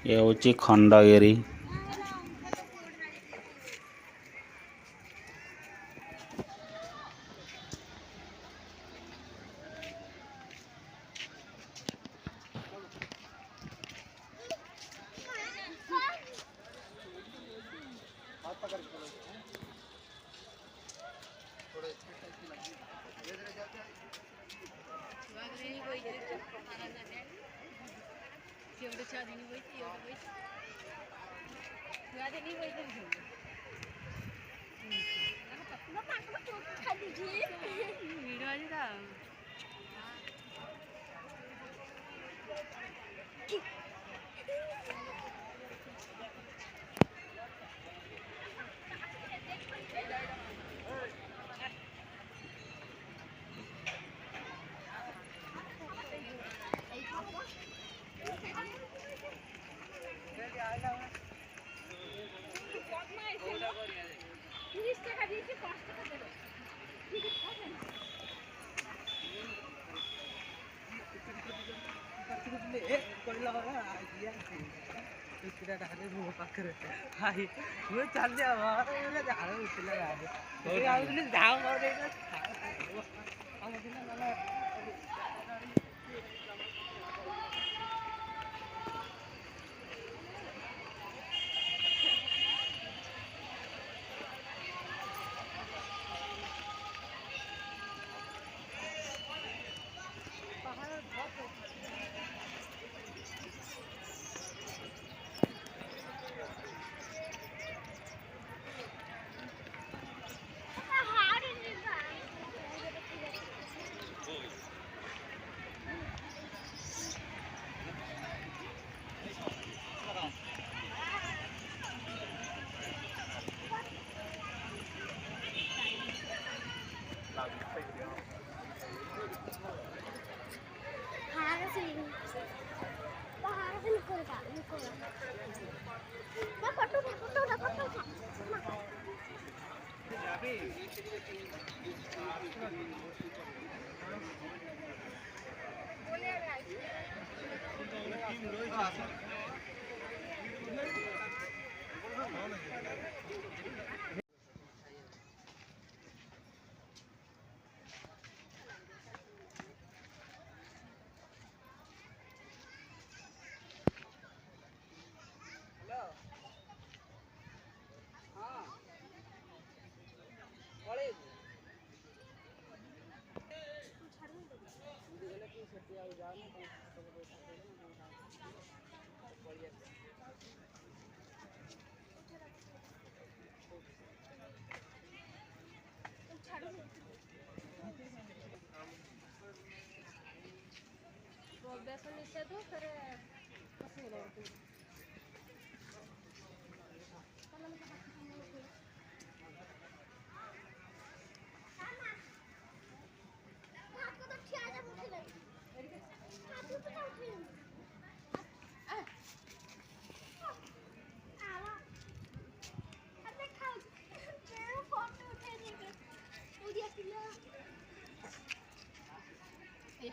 ଏ ହେଉଛି ଖଣ୍ଡଗିରି।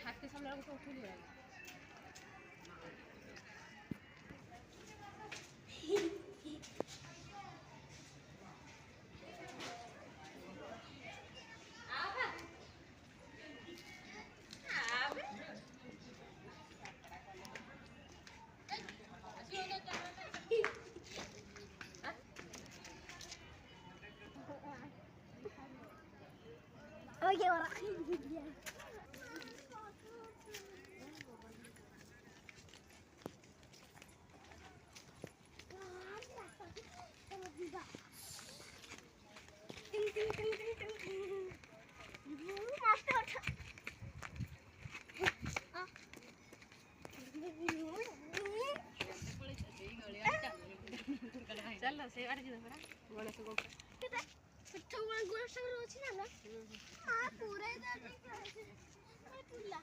हाथी सामने उठे Oye, ahora. चल से बारे जी परा गणेश को पिट्ठू गणेश रोची ना हां पूरा इधर नहीं पुल्ला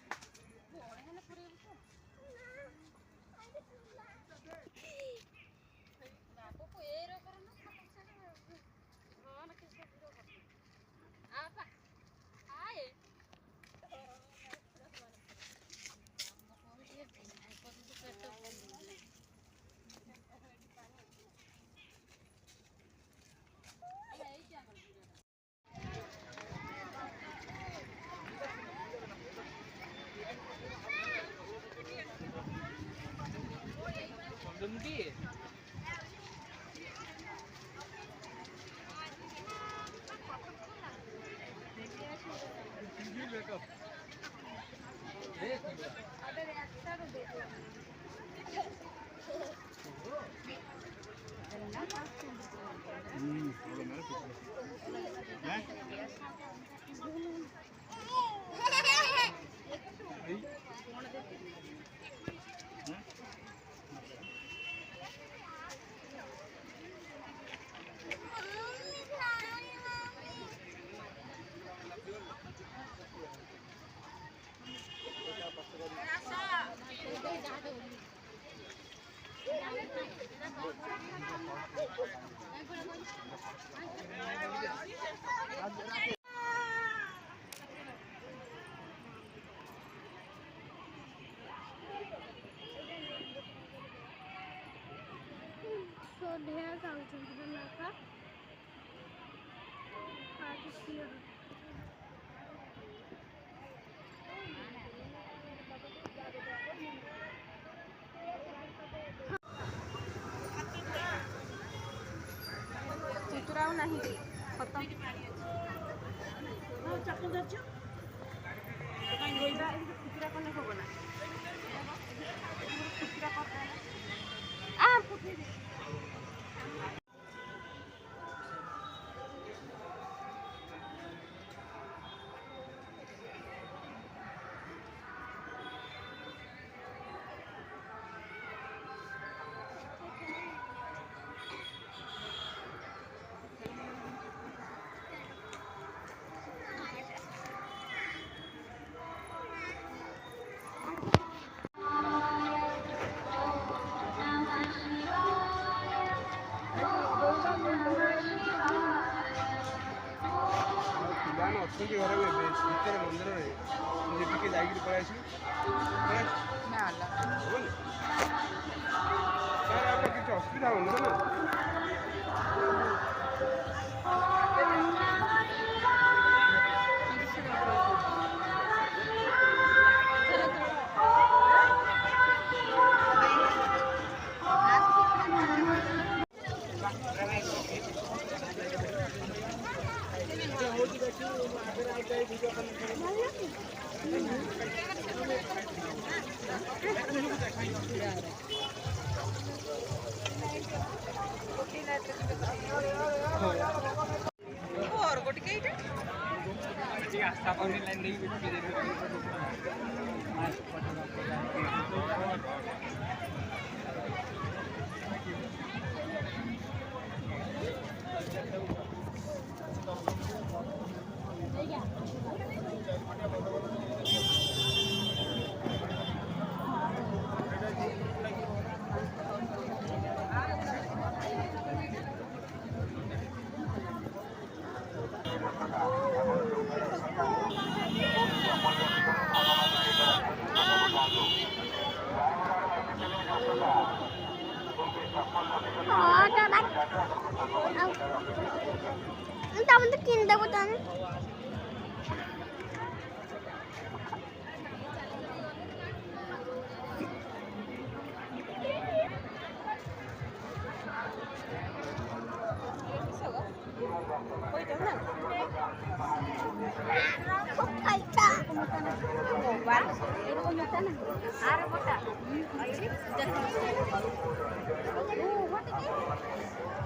बड़े है ना पूरे बापू को ए रो करो ना हां ना किसको पूरा कर आपा आए So ढेर खाऊଛନ୍ତି लड़का आज किया ଚିତୁରାଉ ନାହିଁ ଖତମ ଚାକୁ ଧରଛ କାଇଁ ଧୋଇବା ଚିତୁରା କଲେ ହବ ନା ଚିତୁରା କଥା ଫୁଟେଇ ଦେ ଅଛନ୍ତି ଘରେ ଏବେ ଭିତରେ ମନ୍ଦିରରେ ନିଜେ ଟିକେ ଯାଇକିରି ପଳେଇ ଆସିବି କିଛି ଅସୁବିଧା ହବନି ନା और गोटी के इटा आस्था पानी लाइन नहीं తమంత కింద పోతాను कोई तो ना కైతా मोबाइल एरो मोटा ना आरे मोटा आई जल्दी ओ होते के